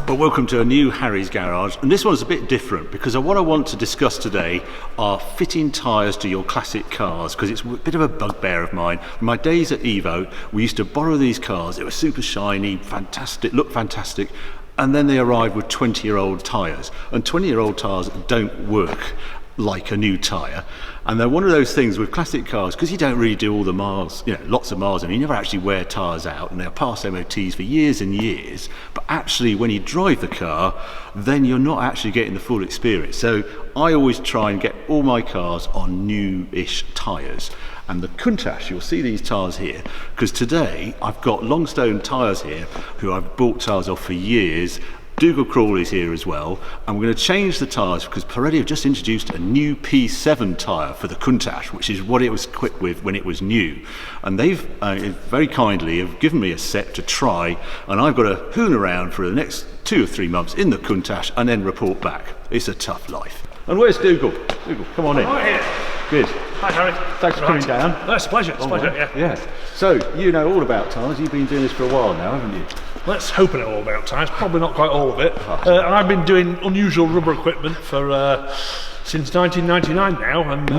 Well, welcome to a new Harry's Garage, and this one's a bit different because what I want to discuss today are fitting tyres to your classic cars, because it's a bit of a bugbear of mine. In my days at Evo, we used to borrow these cars. They were super shiny, fantastic, looked fantastic, and then they arrived with 20-year-old tyres, and 20-year-old tyres don't work like a new tyre. And they're one of those things with classic cars, because you don't really do all the miles, lots of miles, and you never actually wear tyres out, and they'll pass MOTs for years and years, but actually when you drive the car, then you're not actually getting the full experience. So I always try and get all my cars on new-ish tyres. And the Countach, you'll see these tyres here, because today I've got Longstone Tyres here, who I've bought tyres off for years. Dougal Cawley's here as well, and we're going to change the tyres because Pirelli have just introduced a new P7 tyre for the Countach, which is what it was equipped with when it was new. And they've very kindly have given me a set to try, and I've got to hoon around for the next 2 or 3 months in the Countach and then report back. It's a tough life. And where's Dougal? Dougal, come on in. Right here. Good. Hi, Harry. Thanks for coming down. No, it's a pleasure. It's a pleasure, yeah. Yeah. So, you know all about tyres. You've been doing this for a while now, haven't you? Let's hope I know all about tyres. Probably not quite all of it. And I've been doing unusual rubber equipment for since 1999 now, and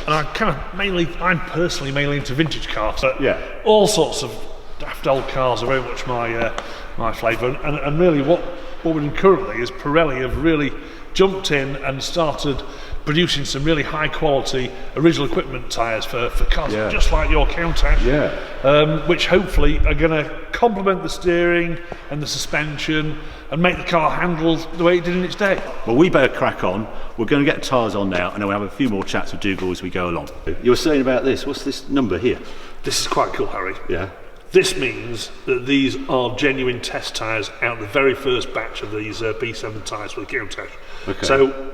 I'm personally mainly into vintage cars. But all sorts of daft old cars are very much my flavour. And really, what we're doing currently is Pirelli have really jumped in and started producing some really high quality original equipment tyres for cars just like your Countach, which hopefully are going to complement the steering and the suspension and make the car handle the way it did in its day. Well, we better crack on. We're going to get tyres on now, and then we'll have a few more chats with Dougal as we go along. You were saying about this, what's this number here? This is quite cool, Harry. Yeah. This means that these are genuine test tyres out of the very first batch of these P7 tyres for the Countach. Okay. So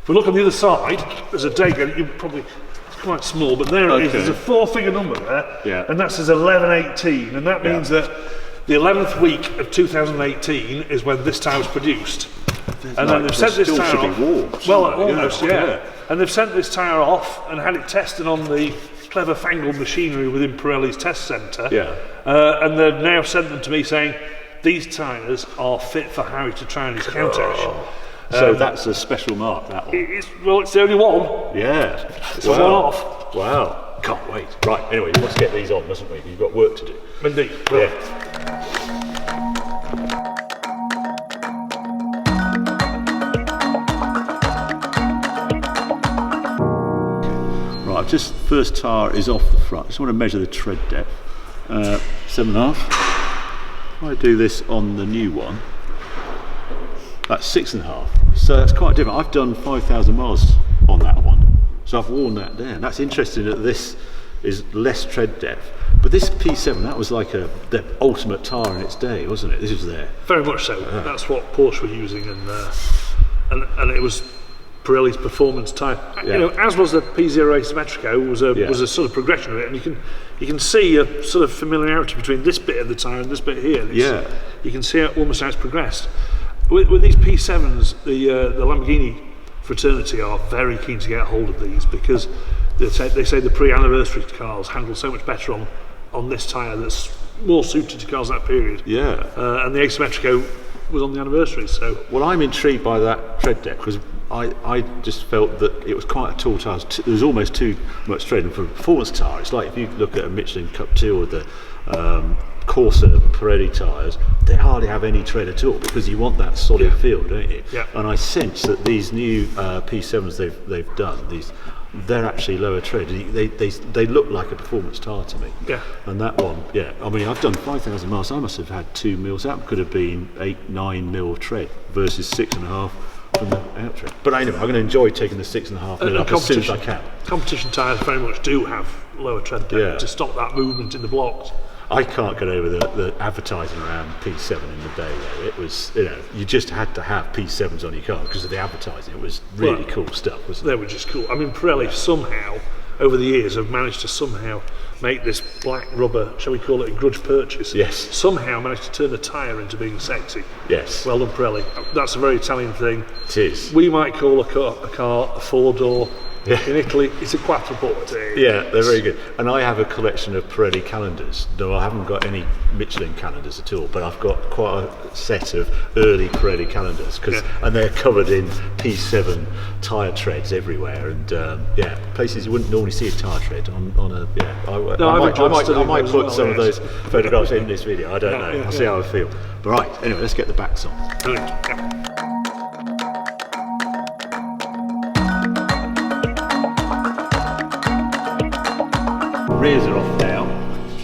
if we look on the other side, there's a date, it's quite small, but there it is, there's a 4-figure number there, and that says 11/18, and that means that the 11th week of 2018 is when this tyre was produced. And then they've sent this tyre off. Well, almost, and they've sent this tyre off and had it tested on the clever fangled machinery within Pirelli's test centre, and they've now sent them to me saying these tyres are fit for Harry to try on his Countach. So that's a special mark, that one. It's the only one. Yeah. It's a one-off. Wow. Can't wait. Right, anyway, let's get these on, mustn't we? You've got work to do. Indeed. Right, first tyre is off the front. I just want to measure the tread depth. 7.5. I do this on the new one. That's 6.5, so that's quite different. I've done 5,000 miles on that one, so I've worn that down. That's interesting that this is less tread depth, but this P7, that was like the ultimate tyre in its day, wasn't it? This was there. Very much so. That's what Porsche were using, and it was Pirelli's performance tyre. As was the P0 Asymmetrico, was a sort of progression of it, and you can see a sort of familiarity between this bit of the tyre and this bit here. You can see almost how it's progressed. With these P7s, the Lamborghini fraternity are very keen to get a hold of these because they say the pre-anniversary cars handle so much better on this tyre that's more suited to cars that period. And the Asymmetrico was on the anniversary. So, well, I'm intrigued by that tread depth because I just felt that it was quite a tall tyre. There was almost too much tread, and for a performance tyre, it's like if you look at a Michelin Cup 2 or the Corsa Pirelli tyres, they hardly have any tread at all because you want that solid feel, don't you? And I sense that these new P7s they've done, they're actually lower tread. They look like a performance tyre to me. And that one, I mean, I've done 5,000 miles. I must have had 2 mils. That could have been 8-9 mil tread versus 6.5 from the out tread. But anyway, I'm going to enjoy taking the 6.5 mil up as soon as I can. Competition tyres very much do have lower tread depth to stop that movement in the blocks. I can't get over the advertising around P7 in the day though. It was, you just had to have P7s on your car because of the advertising. It was really cool stuff, wasn't it? They were just cool. I mean, Pirelli somehow, over the years, have managed to somehow make this black rubber, shall we call it a grudge purchase? Yes. Somehow managed to turn a tyre into being sexy. Yes. Well done, Pirelli. That's a very Italian thing. It is. We might call a car a 4-door In Italy, it's a quattroporte. Yeah, they're very good. And I have a collection of Pirelli calendars, though I haven't got any Michelin calendars at all, but I've got quite a set of early Pirelli calendars, and they're covered in P7 tyre treads everywhere, and places you wouldn't normally see a tyre tread on a. I might put some of those photographs in this video. I don't know. I'll see how I feel. But right, anyway, let's get the backs on. Brilliant. Yeah. Rears are off now.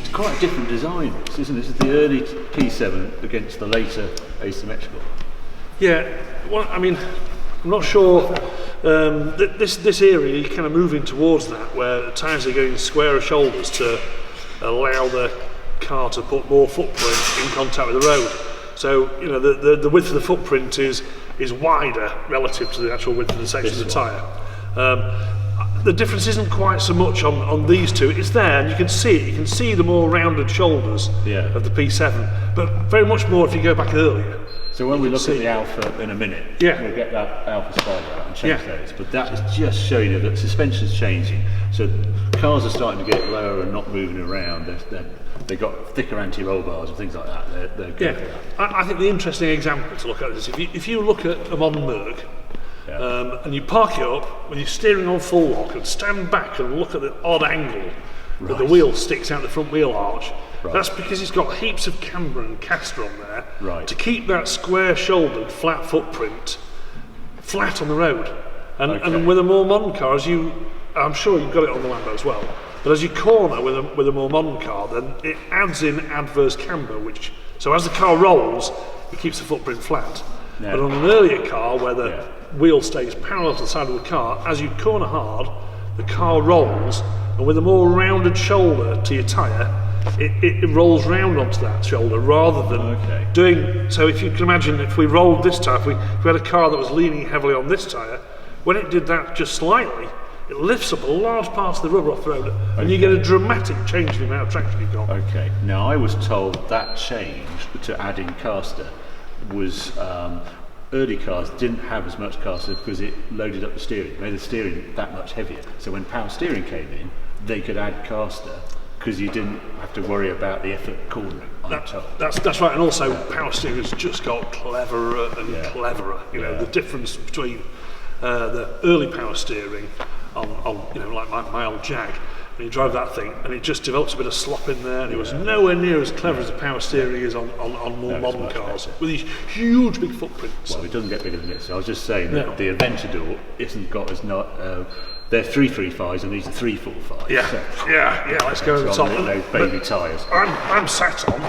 It's quite a different design, isn't it? This is the early P7 against the later asymmetrical. Yeah, well, I mean, I'm not sure. This area, you're kind of moving towards that, where the tyres are going squarer shoulders to allow the car to put more footprint in contact with the road. So, you know, the width of the footprint is wider relative to the actual width of the section of the tyre. The difference isn't quite so much on these two. It's there, and you can see it. You can see the more rounded shoulders of the P7, but very much more if you go back earlier. So when we look at the Alpha in a minute, we'll get that Alpha Spider out and change those. But that is just showing you that suspension's changing. So cars are starting to get lower and not moving around. They've got thicker anti-roll bars and things like that. They're good for that. I think the interesting example to look at is if you look at a modern Merc, and you park it up with your steering on full lock and stand back and look at the odd angle that the wheel sticks out the front wheel arch. That's because it's got heaps of camber and caster on there to keep that square-shouldered flat footprint flat on the road. And with a more modern car, I'm sure you've got it on the Lambo as well, but as you corner with a more modern car, then it adds in adverse camber, so as the car rolls, it keeps the footprint flat. But on an earlier car where the wheel stays parallel to the side of the car, as you corner hard, the car rolls, and with a more rounded shoulder to your tyre, it rolls round onto that shoulder rather than doing. So if you can imagine, if we rolled this tyre, if we had a car that was leaning heavily on this tyre, when it did that just slightly, it lifts up a large part of the rubber off the road, and you get a dramatic change in the amount of traction you've got. Now I was told that change to add in caster was early cars didn't have as much caster because it loaded up the steering, made the steering that much heavier. So when power steering came in, they could add caster because you didn't have to worry about the effort cornering. That's right, and also power steering's just got cleverer and cleverer. You know, the difference between the early power steering on like my old Jag. And you drive that thing, and it just develops a bit of slop in there, and it was nowhere near as clever as the power steering is on more modern cars with these huge big footprints. Well, it doesn't get bigger than this. I was just saying that the Aventador isn't got as not. They're 335s and these are 345s. Let's go to the top. Those baby tyres. I'm sat on.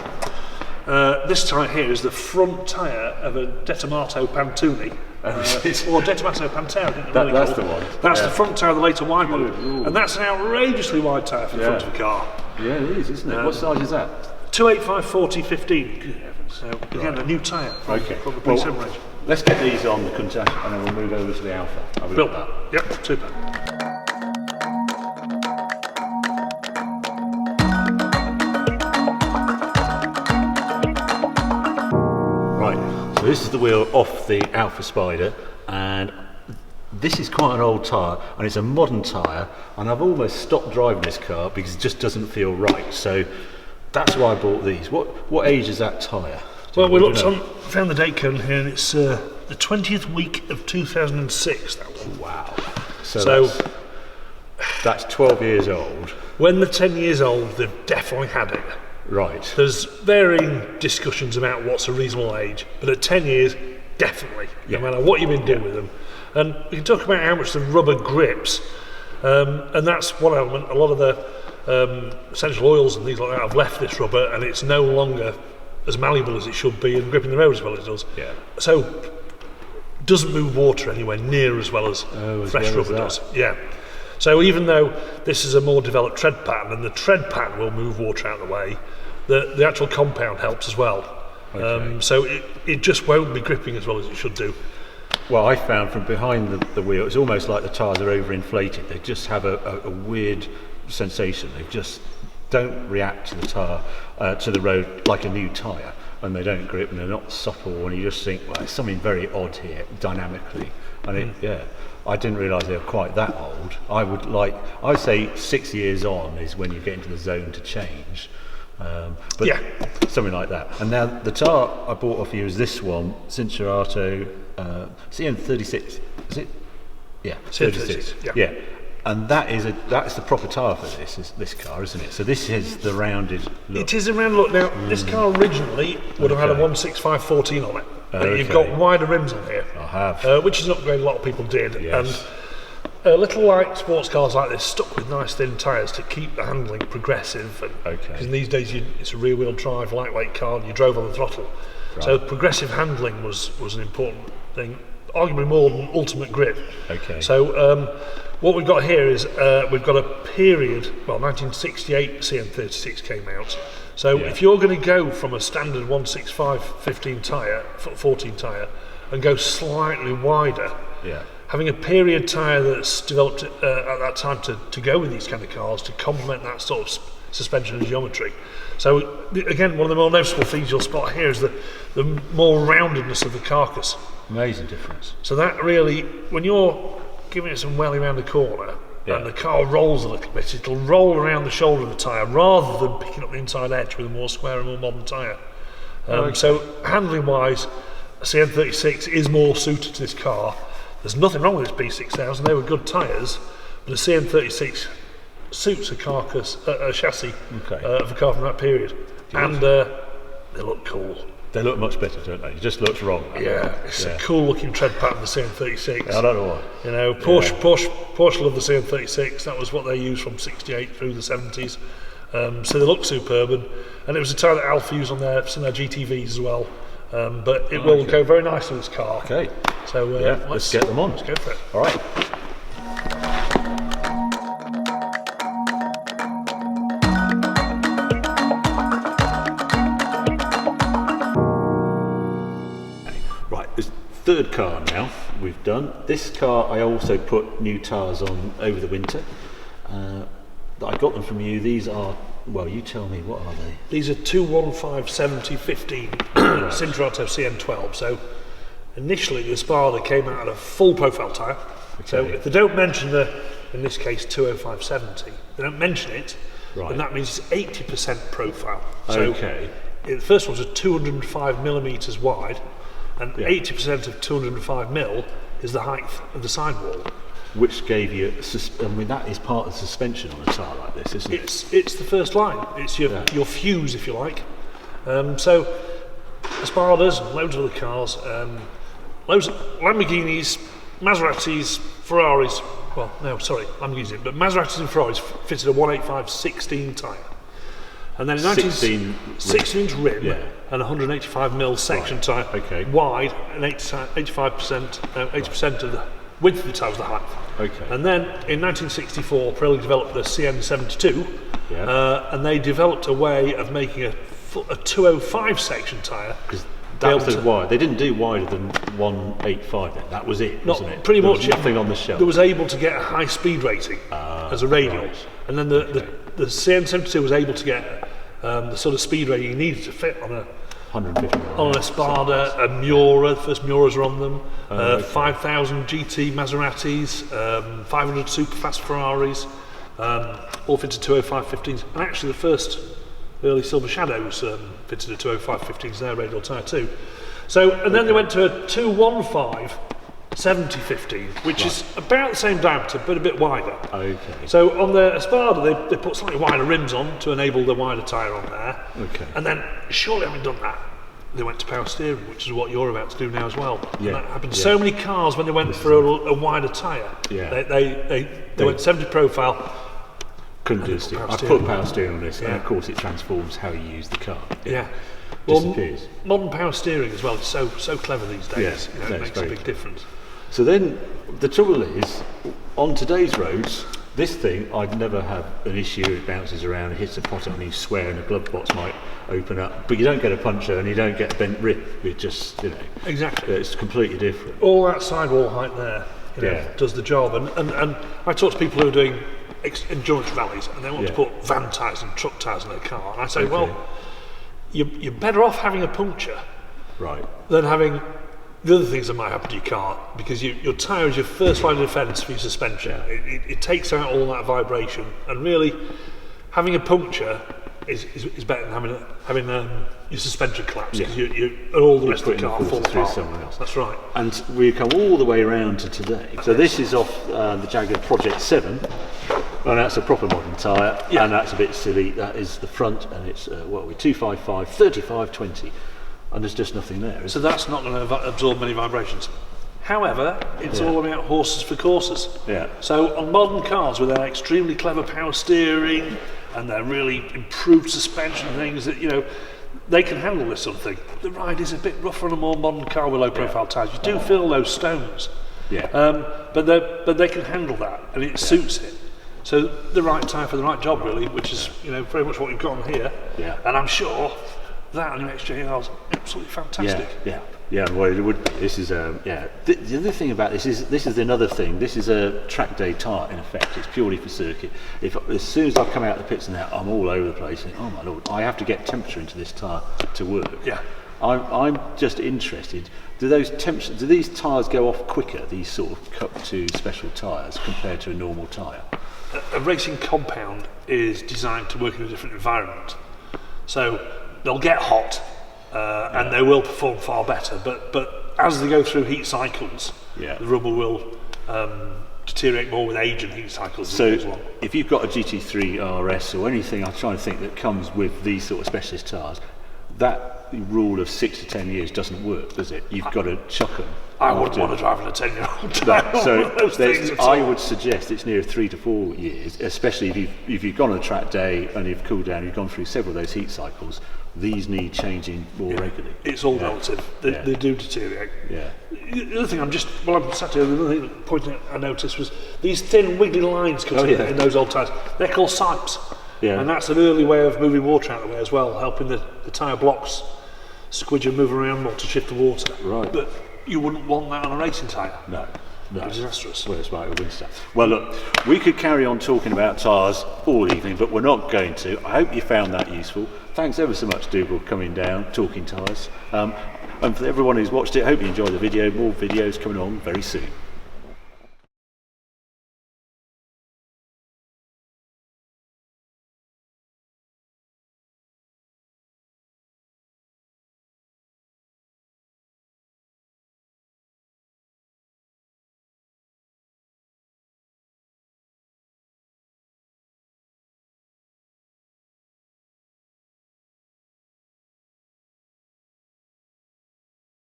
This tyre here is the front tyre of a Detamato Pantuni. Or Detamato Pantera. That's the one. That's the front tyre of the later wide model. And that's an outrageously wide tyre for the front of a car. Yeah, it is, isn't it? What size is that? 285 40 15. Good heavens. So, again, a new tyre from the P7 range. Let's get these on the Countach and then we'll move over to the Alpha. Have a look at that. Yep, super. So this is the wheel off the Alpha Spider, and this is quite an old tyre, and it's a modern tyre, and I've almost stopped driving this car because it just doesn't feel right. So that's why I bought these. What age is that tyre? Well, we looked on, found the date code here, and it's the 20th week of 2006. That one. Wow. So that's 12 years old. When they're 10 years old, they've definitely had it. Right. There's varying discussions about what's a reasonable age, but at 10 years, definitely, no matter what you've been doing with them. And we can talk about how much the rubber grips, and that's one element. A lot of the essential oils and things like that have left this rubber, and it's no longer as malleable as it should be and gripping the road as well as it does. So, doesn't move water anywhere near as well as fresh rubber does. So even though this is a more developed tread pattern, and the tread pattern will move water out of the way, the actual compound helps as well. So it just won't be gripping as well as it should do. Well, I found from behind the wheel, it's almost like the tyres are overinflated. They just have a weird sensation. They just don't react to the tyre, to the road like a new tyre. and they don't grip and they're not supple, and you just think, well, there's something very odd here dynamically. And I didn't realise they were quite that old. I would say 6 years on is when you get into the zone to change. But something like that. And now the tyre I bought off you is this one, Cincinnati CN36. Is it? Yeah, 36. Yeah. And that's the proper tyre for this car, isn't it? So this is the rounded look. It is a round look. Now, this car originally would have had a 165/14 on it. But you've got wider rims on here. I have. Which is an upgrade a lot of people did. Yes. And little like sports cars like this, stuck with nice thin tyres to keep the handling progressive. Because these days it's a rear-wheel drive, lightweight car, and you drove on the throttle. Right. So progressive handling was an important thing, arguably more than ultimate grip. Okay. So what we've got here is we've got a period. Well, 1968 CN36 came out. So if you're going to go from a standard 165/15 tyre, 14 tyre, and go slightly wider. Yeah. Having a period tyre that's developed at that time to go with these kind of cars to complement that sort of suspension and geometry. So again, one of the more noticeable things you'll spot here is the more roundedness of the carcass. Amazing difference. So that really, when you're giving it some welly around the corner and the car rolls a little bit, it'll roll around the shoulder of the tyre rather than picking up the inside edge with a more square and more modern tyre. So handling wise, a CN36 is more suited to this car. There's nothing wrong with this P6000, they were good tyres, but a CN36 suits a chassis of a car from that period. And they look cool. They look much better, don't they? It just looks wrong. It's a cool looking tread pattern, the CN36. I don't know why. You know, Porsche loved the CN36, that was what they used from 68 through the 70s. So they look superb, and it was a tyre that Alfa used on some of their GTVs as well. But it will go very nicely with this car. Okay. So let's get them on. Let's go for it. All right. Right, this third car now we've done. This car I also put new tyres on over the winter. I got them from you. These are, well, you tell me, what are they? These are 215/70/15 Cintrato CN12. So initially the Spada came out of full profile tyre. So if they don't mention in this case 205/70, they don't mention it, then that means it's 80% profile. So the first one's 205 millimetres wide, and 80% of 205 mil is the height of the sidewall. Which gave you, I mean, that is part of the suspension on a tyre like this, isn't it? It's the first line. It's your fuse, if you like. So, Espadas, loads of other cars, loads of Lamborghinis, Maseratis, Ferraris. Well, no, sorry, Lamborghinis, but Maseratis and Ferraris fitted a 185/16 tyre. And then 16-inch rim and 185 mil section tyre, wide, and 80% of the width of the tyre was the height. And then in 1964, Pirelli developed the CN72, and they developed a way of making a 205 section tyre. Because that was wide. They didn't do wider than 185 then. That was it, wasn't it? Pretty much. Was nothing on the shelf. There was able to get a high speed rating as a radial. And then the CN72 was able to get the sort of speed rating you needed to fit on a 150 on an Espada, a Miura. The first Miuras are on them. 5,000 GT Maseratis, 500 super fast Ferraris, all fitted 205/15s. And actually, the first early Silver Shadows fitted a 205/15s there, radial tyre too. So, and then they went to a 215/70/15, which is about the same diameter but a bit wider. So on the Espada, they put slightly wider rims on to enable the wider tyre on there. And then, shortly having done that, they went to power steering, which is what you're about to do now as well. And that happened to so many cars when they went for a wider tyre. They went 70 profile. Couldn't do steering. I put power steering on this, and of course it transforms how you use the car. Disappears. Modern power steering as well is so clever these days. It makes a big difference. So then, the trouble is, on today's roads, this thing, I'd never have an issue. It bounces around, it hits a pot, and you swear, and the glove box might open up. But you don't get a puncture, and you don't get a bent rib. It just, exactly. It's completely different. All that sidewall height there, does the job. And I talk to people who are doing endurance rallies, and they want to put van tyres and truck tyres in their car. And I say, well, you're better off having a puncture Right. than having the other things that might happen to your car, because your tyre is your first line of defence for your suspension. It takes out all that vibration, and really having a puncture is better than having your suspension collapse, because and all the rest of the car falls apart. Someone else. That's right. And we come all the way around to today. So this is off the Jaguar Project 7, and that's a proper modern tyre, and that's a bit silly. That is the front, and it's what are we, 255, 35, 20. And there's just nothing there. So that's not going to absorb many vibrations. However, it's all about horses for courses. Yeah. So on modern cars with their extremely clever power steering and their really improved suspension things, that they can handle this sort of thing. The ride is a bit rougher on a more modern car with low profile tyres. You do feel those stones. Yeah. But they can handle that, and it suits it. So the right tyre for the right job, really, which is very much what you've got on here. Yeah. And I'm sure that on your XJR is absolutely fantastic. Yeah, well, it would be. This is the other thing about this is another thing. This is a track day tyre in effect. It's purely for circuit. As soon as I come out of the pits and I'm all over the place. And, oh my lord, I have to get temperature into this tyre to work. Yeah. I'm just interested. Do these tyres go off quicker? These sort of Cup 2 special tyres compared to a normal tyre? A racing compound is designed to work in a different environment, so they'll get hot. And they will perform far better, but as they go through heat cycles, the rubber will deteriorate more with age and heat cycles. So if you've got a GT3 RS or anything, I'm trying to think, that comes with these sort of specialist tyres, that rule of 6 to 10 years doesn't work, does it? You've got to chuck them. I wouldn't want to drive in a 10-year-old tyre. So I would suggest it's near 3 to 4 years, especially if you've gone on a track day and you've cooled down, you've gone through several of those heat cycles. These need changing more regularly. It's all relative. They do deteriorate. Yeah. The other thing I'm sat here, the other point I noticed was these thin wiggly lines cutting in those old tyres. They're called sipes. Yeah. And that's an early way of moving water out of the way as well, helping the tyre blocks squidge and move around more to shift the water. Right. But you wouldn't want that on a racing tyre. No. It's disastrous. Well, it's right with winter. Well, look, we could carry on talking about tyres all evening, but we're not going to. I hope you found that useful. Thanks ever so much, Dougal, coming down, talking tyres. And for everyone who's watched it, I hope you enjoyed the video. More videos coming on very soon.